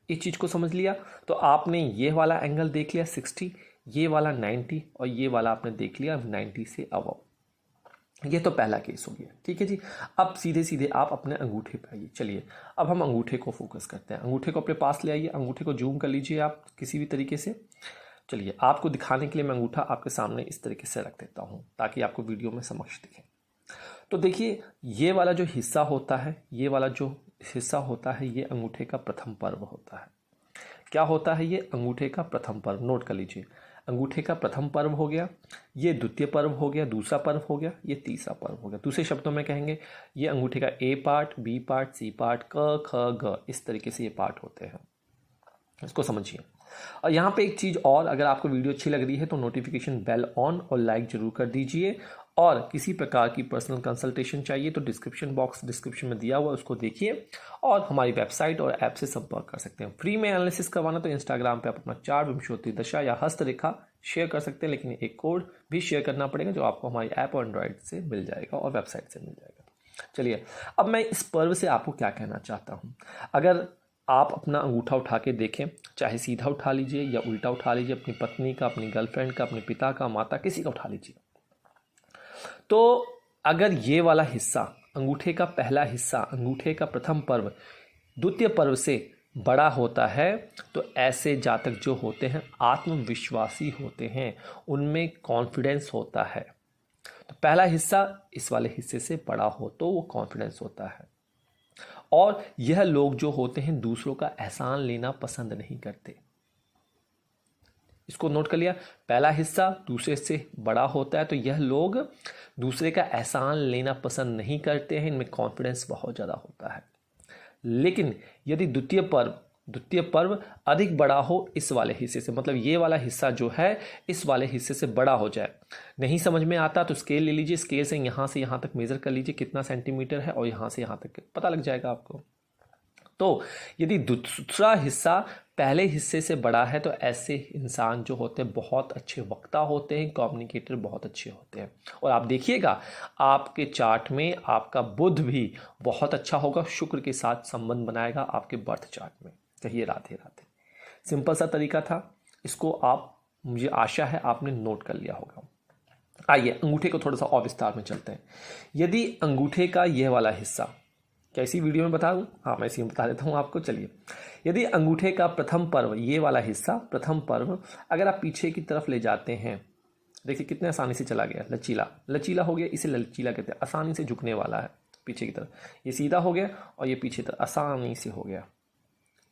इस चीज़ को समझ लिया तो आपने ये वाला एंगल देख लिया 60, ये वाला 90 और ये वाला आपने देख लिया 90 से अबव। ये तो पहला केस हो गया, ठीक है जी। अब सीधे सीधे आप अपने अंगूठे पे आइए। चलिए अब हम अंगूठे को फोकस करते हैं। अंगूठे को अपने पास ले आइए, अंगूठे को जूम कर लीजिए आप किसी भी तरीके से। चलिए आपको दिखाने के लिए मैं अंगूठा आपके सामने इस तरीके से रख देता हूँ ताकि आपको वीडियो में समक्ष दिखे। तो देखिए ये वाला जो हिस्सा होता है, ये वाला जो हिस्सा होता है, ये अंगूठे का प्रथम पर्व होता है। क्या होता है ये? अंगूठे का प्रथम पर्व। नोट कर लीजिए, अंगूठे का प्रथम पर्व हो गया, ये द्वितीय पर्व हो गया, दूसरा पर्व हो गया, ये तीसरा पर्व हो गया। दूसरे शब्दों में कहेंगे ये अंगूठे का A part, B part, C part, क ख ग, इस तरीके से ये पार्ट होते हैं। इसको समझिए। और यहाँ पे एक चीज़ और, अगर आपको वीडियो अच्छी लग रही है तो नोटिफिकेशन बेल ऑन और लाइक जरूर कर दीजिए। और किसी प्रकार की पर्सनल कंसल्टेशन चाहिए तो डिस्क्रिप्शन में दिया हुआ उसको देखिए और हमारी वेबसाइट और ऐप से संपर्क कर सकते हैं। फ्री में एनालिसिस करवाना तो इंस्टाग्राम पे आप अपना चार्ट, विंशोत्ति दशा या हस्तरेखा शेयर कर सकते हैं, लेकिन एक कोड भी शेयर करना पड़ेगा जो आपको हमारी ऐप और एंड्रॉइड से मिल जाएगा और वेबसाइट से मिल जाएगा। चलिए अब मैं इस पर्व से आपको क्या कहना चाहता हूँ। अगर आप अपना अंगूठा उठा के देखें, चाहे सीधा उठा लीजिए या उल्टा उठा लीजिए, अपनी पत्नी का, अपनी गर्लफ्रेंड का, अपने पिता का, माता, किसी का उठा लीजिए, तो अगर ये वाला हिस्सा, अंगूठे का पहला हिस्सा, अंगूठे का प्रथम पर्व द्वितीय पर्व से बड़ा होता है तो ऐसे जातक जो होते हैं आत्मविश्वासी होते हैं, उनमें कॉन्फिडेंस होता है। तो पहला हिस्सा इस वाले हिस्से से बड़ा हो तो वो कॉन्फिडेंस होता है। और यह लोग जो होते हैं दूसरों का एहसान लेना पसंद नहीं करते। इसको नोट कर लिया, पहला हिस्सा दूसरे से बड़ा होता है तो यह लोग दूसरे का एहसान लेना पसंद नहीं करते हैं, इनमें कॉन्फिडेंस बहुत ज़्यादा होता है। लेकिन यदि द्वितीय पर्व अधिक बड़ा हो इस वाले हिस्से से, मतलब ये वाला हिस्सा जो है इस वाले हिस्से से बड़ा हो जाए, नहीं समझ में आता तो स्केल ले लीजिए, स्केल से यहाँ तक मेज़र कर लीजिए कितना सेंटीमीटर है और यहाँ से यहाँ तक पता लग जाएगा आपको। तो यदि दूसरा हिस्सा पहले हिस्से से बड़ा है तो ऐसे इंसान जो होते हैं बहुत अच्छे वक्ता होते हैं, कम्युनिकेटर बहुत अच्छे होते हैं। और आप देखिएगा आपके चार्ट में आपका बुध भी बहुत अच्छा होगा, शुक्र के साथ संबंध बनाएगा आपके बर्थ चार्ट में। कहिए राधे राधे। सिंपल सा तरीका था, इसको आप, मुझे आशा है आपने नोट कर लिया होगा। आइए अंगूठे को थोड़ा सा और विस्तार में चलते हैं। यदि अंगूठे का यह वाला हिस्सा, कैसी वीडियो में बता दूं? हाँ, मैं इसी में बता देता हूँ आपको। चलिए, यदि अंगूठे का प्रथम पर्व, ये वाला हिस्सा प्रथम पर्व अगर आप पीछे की तरफ ले जाते हैं, देखिए कितने आसानी से चला गया, लचीला हो गया, इसे लचीला कहते हैं, आसानी से झुकने वाला है पीछे की तरफ। ये सीधा हो गया और ये पीछे तरफ आसानी से हो गया।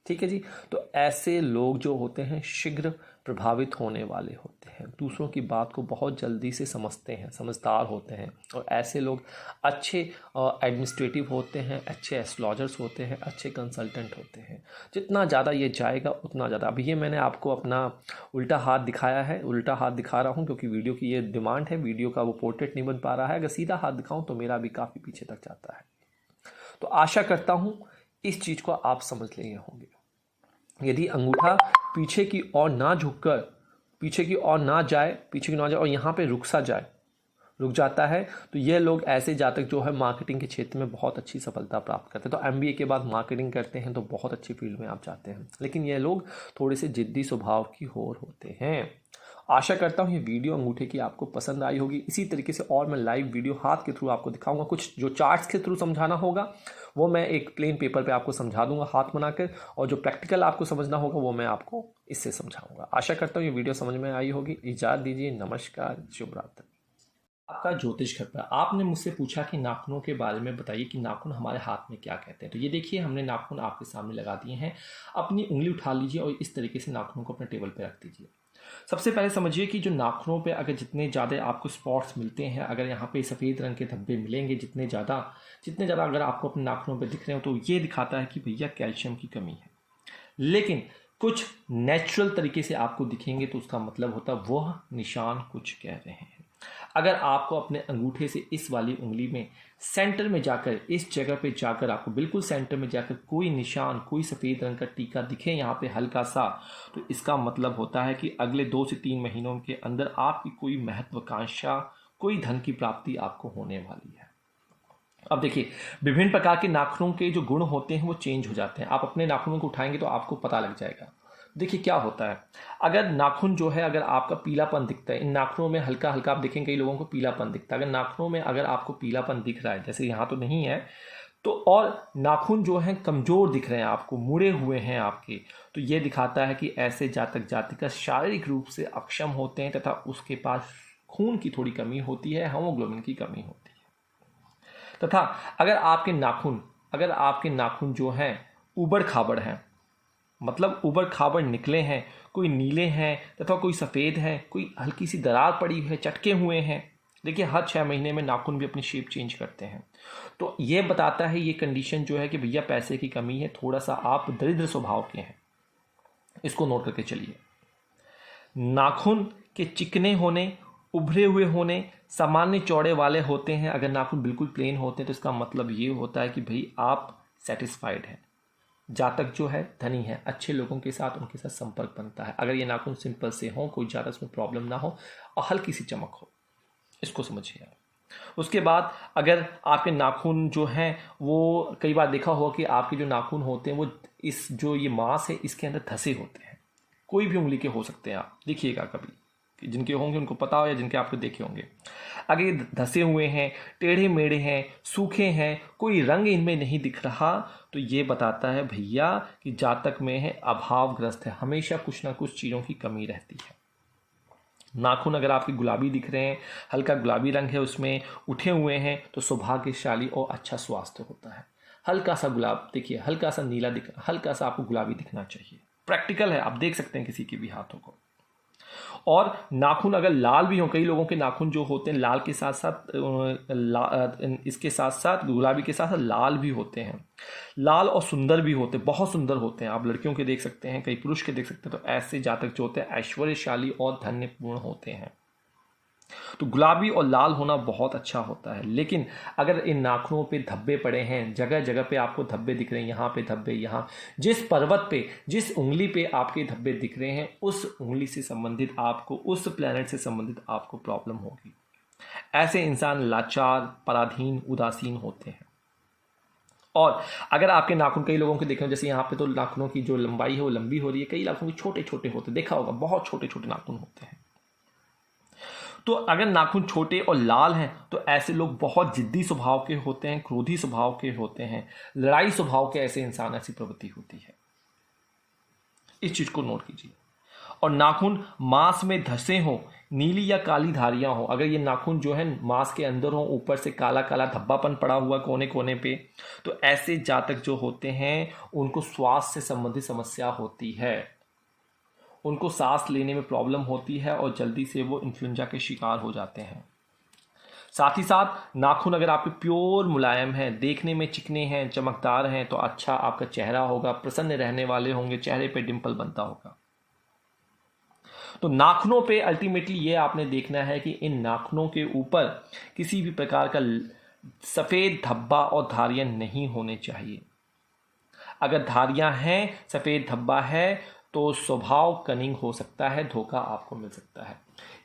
ठीक है जी। तो ऐसे लोग जो होते हैं शीघ्र प्रभावित होने वाले होते हैं, दूसरों की बात को बहुत जल्दी से समझते हैं, समझदार होते हैं। और ऐसे लोग अच्छे एडमिनिस्ट्रेटिव होते हैं, अच्छे एस्ट्रोलॉजर्स होते हैं, अच्छे कंसल्टेंट होते हैं। जितना ज़्यादा ये जाएगा उतना ज़्यादा। अभी ये मैंने आपको अपना उल्टा हाथ दिखाया है, उल्टा हाथ दिखा रहा हूँ क्योंकि वीडियो की ये डिमांड है, वीडियो का वो पोर्ट्रेट नहीं बन पा रहा है। अगर सीधा हाथ दिखाऊँ तो मेरा भी काफ़ी पीछे तक जाता है। तो आशा करता हूँ इस चीज़ को आप समझ लिए होंगे। यदि अंगूठा पीछे की ओर ना झुककर पीछे की ओर ना जाए और यहाँ पे रुक जाता है तो ये लोग, ऐसे जातक जो है मार्केटिंग के क्षेत्र में बहुत अच्छी सफलता प्राप्त करते हैं। तो एमबीए के बाद मार्केटिंग करते हैं तो बहुत अच्छी फील्ड में आप जाते हैं। लेकिन ये लोग थोड़े से जिद्दी स्वभाव की ओर होते हैं। आशा करता हूँ ये वीडियो अंगूठे की आपको पसंद आई होगी। इसी तरीके से और मैं लाइव वीडियो हाथ के थ्रू आपको दिखाऊंगा। कुछ जो चार्ट्स के थ्रू समझाना होगा वो मैं एक प्लेन पेपर पे आपको समझा दूंगा हाथ बनाकर, और जो प्रैक्टिकल आपको समझना होगा वो मैं आपको इससे समझाऊंगा। आशा करता हूँ ये वीडियो समझ में आई होगी। इजाज़त दीजिए, नमस्कार, शुभ रात्रि। आपका ज्योतिष घर पर आपने मुझसे पूछा कि नाखूनों के बारे में बताइए कि नाखून हमारे हाथ में क्या कहते हैं। तो ये देखिए, हमने नाखून आपके सामने लगा दिए हैं। अपनी उंगली उठा लीजिए और इस तरीके से नाखूनों को अपने टेबल पे रख दीजिए। सबसे पहले समझिए कि जो नाखूनों पे अगर जितने ज़्यादा आपको स्पॉट्स मिलते हैं, अगर यहाँ पे सफ़ेद रंग के धब्बे मिलेंगे जितने ज़्यादा अगर आपको अपने नाखूनों पे दिख रहे हो तो ये दिखाता है कि भैया कैल्शियम की कमी है। लेकिन कुछ नेचुरल तरीके से आपको दिखेंगे तो उसका मतलब होता है वह निशान कुछ कह रहे हैं। अगर आपको अपने अंगूठे से इस वाली उंगली में सेंटर में जाकर, इस जगह पे जाकर, आपको बिल्कुल सेंटर में जाकर कोई निशान, कोई सफ़ेद रंग का टीका दिखे यहाँ पे हल्का सा, तो इसका मतलब होता है कि अगले 2 से 3 महीनों के अंदर आपकी कोई महत्वाकांक्षा, कोई धन की प्राप्ति आपको होने वाली है। अब देखिए, विभिन्न प्रकार के नाखूनों के जो गुण होते हैं वो चेंज हो जाते हैं। आप अपने नाखूनों को उठाएंगे तो आपको पता लग जाएगा। देखिए क्या होता है, अगर नाखून जो है, अगर आपका पीलापन दिखता है, इन नाखूनों में हल्का हल्का आप देखेंगे कई लोगों को पीलापन दिखता है। अगर नाखूनों में अगर आपको पीलापन दिख रहा है, जैसे यहाँ तो नहीं है, तो और नाखून जो हैं कमज़ोर दिख रहे हैं आपको, मुड़े हुए हैं आपके, तो ये दिखाता है कि ऐसे जातक जातिका शारीरिक रूप से अक्षम होते हैं तथा उसके पास खून की थोड़ी कमी होती है, हीमोग्लोबिन की कमी होती है। तथा अगर आपके नाखून जो हैं उबड़ खाबड़ हैं, मतलब उबड़ खाबड़ निकले हैं, कोई नीले हैं तथा कोई सफ़ेद हैं, कोई हल्की सी दरार पड़ी है, चटके हुए हैं। देखिए, हर 6 महीने में नाखून भी अपनी शेप चेंज करते हैं। तो ये बताता है, ये कंडीशन जो है कि भैया पैसे की कमी है, थोड़ा सा आप दरिद्र स्वभाव के हैं। इसको नोट करके चलिए। नाखून के चिकने होने, उभरे हुए होने, सामान्य चौड़े वाले होते हैं। अगर नाखून बिल्कुल प्लेन होते हैं तो इसका मतलब ये होता है कि भाई आप सेटिस्फाइड हैं। जातक जो है धनी है, अच्छे लोगों के साथ उनके साथ संपर्क बनता है। अगर ये नाखून सिंपल से हो, कोई ज़्यादा उसमें प्रॉब्लम ना हो और हल्की सी चमक हो, इसको समझिए। उसके बाद अगर आपके नाखून जो हैं वो, कई बार देखा होगा कि आपके जो नाखून होते हैं वो इस जो ये मांस है इसके अंदर धसे होते हैं। कोई भी उंगली के हो सकते हैं, आप देखिएगा कभी, जिनके होंगे उनको पता हो या जिनके आपको देखे होंगे। अगर ये धसे हुए हैं, टेढ़े मेढ़े हैं, सूखे हैं, कोई रंग इनमें नहीं दिख रहा, तो ये बताता है भैया कि जातक में है अभावग्रस्त है, हमेशा कुछ ना कुछ चीज़ों की कमी रहती है। नाखून अगर आपके गुलाबी दिख रहे हैं, हल्का गुलाबी रंग है उसमें, उठे हुए हैं, तो सौभाग्यशाली और अच्छा स्वास्थ्य होता है। हल्का सा गुलाब देखिए, हल्का सा नीला दिख, हल्का सा आपको गुलाबी दिखना चाहिए। प्रैक्टिकल है, आप देख सकते हैं किसी के भी हाथों को। और नाखून अगर लाल भी हो, कई लोगों के नाखून जो होते हैं लाल के साथ साथ इसके साथ साथ गुलाबी के साथ साथ लाल भी होते हैं, लाल और सुंदर भी होते हैं, बहुत सुंदर होते हैं। आप लड़कियों के देख सकते हैं, कई पुरुष के देख सकते हैं। तो ऐसे जातक जो होते हैं ऐश्वर्यशाली और धन्यपूर्ण होते हैं। तो गुलाबी और लाल होना बहुत अच्छा होता है। लेकिन अगर इन नाखूनों पे धब्बे पड़े हैं, जगह जगह पे आपको धब्बे दिख रहे हैं, यहाँ पे धब्बे, यहाँ जिस पर्वत पे, जिस उंगली पे आपके धब्बे दिख रहे हैं, उस उंगली से संबंधित आपको, उस प्लैनेट से संबंधित आपको प्रॉब्लम होगी। ऐसे इंसान लाचार, पराधीन, उदासीन होते हैं। और अगर आपके नाखून, कई लोगों के देखें, जैसे यहाँ पे तो नाखूनों की जो लंबाई है वो लंबी हो रही है, कई नाखून छोटे छोटे होते, देखा होगा बहुत छोटे छोटे नाखून होते हैं। तो अगर नाखून छोटे और लाल हैं तो ऐसे लोग बहुत जिद्दी स्वभाव के होते हैं, क्रोधी स्वभाव के होते हैं, लड़ाई स्वभाव के ऐसे इंसान, ऐसी प्रवृत्ति होती है। इस चीज को नोट कीजिए। और नाखून मांस में धसे हो, नीली या काली धारियां हो, अगर ये नाखून जो है मांस के अंदर हो, ऊपर से काला काला धब्बापन पड़ा हुआ कोने कोने पे, तो ऐसे जातक जो होते हैं उनको स्वास्थ्य से संबंधित समस्या होती है, उनको सांस लेने में प्रॉब्लम होती है और जल्दी से वो इन्फ्लुएंजा के शिकार हो जाते हैं। साथ ही साथ नाखून अगर आपके प्योर मुलायम हैं, देखने में चिकने हैं, चमकदार हैं, तो अच्छा आपका चेहरा होगा, प्रसन्न रहने वाले होंगे, चेहरे पे डिंपल बनता होगा। तो नाखूनों पे अल्टीमेटली ये आपने देखना है कि इन नाखूनों के ऊपर किसी भी प्रकार का सफ़ेद धब्बा और धारियां नहीं होने चाहिए। अगर धारियां हैं, सफ़ेद धब्बा है, तो स्वभाव कनिंग हो सकता है, धोखा आपको मिल सकता है।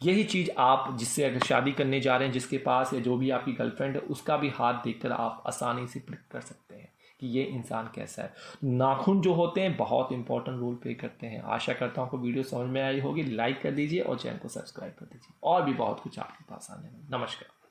यही चीज़ आप जिससे अगर शादी करने जा रहे हैं, जिसके पास या जो भी आपकी गर्लफ्रेंड है, उसका भी हाथ देखकर आप आसानी से प्रिडिक्ट कर सकते हैं कि ये इंसान कैसा है। नाखून जो होते हैं बहुत इंपॉर्टेंट रोल प्ले करते हैं। आशा करता हूँ आपको वीडियो समझ में आई होगी। लाइक कर दीजिए और चैनल को सब्सक्राइब कर दीजिए। और भी बहुत कुछ आपके पास आने में। नमस्कार।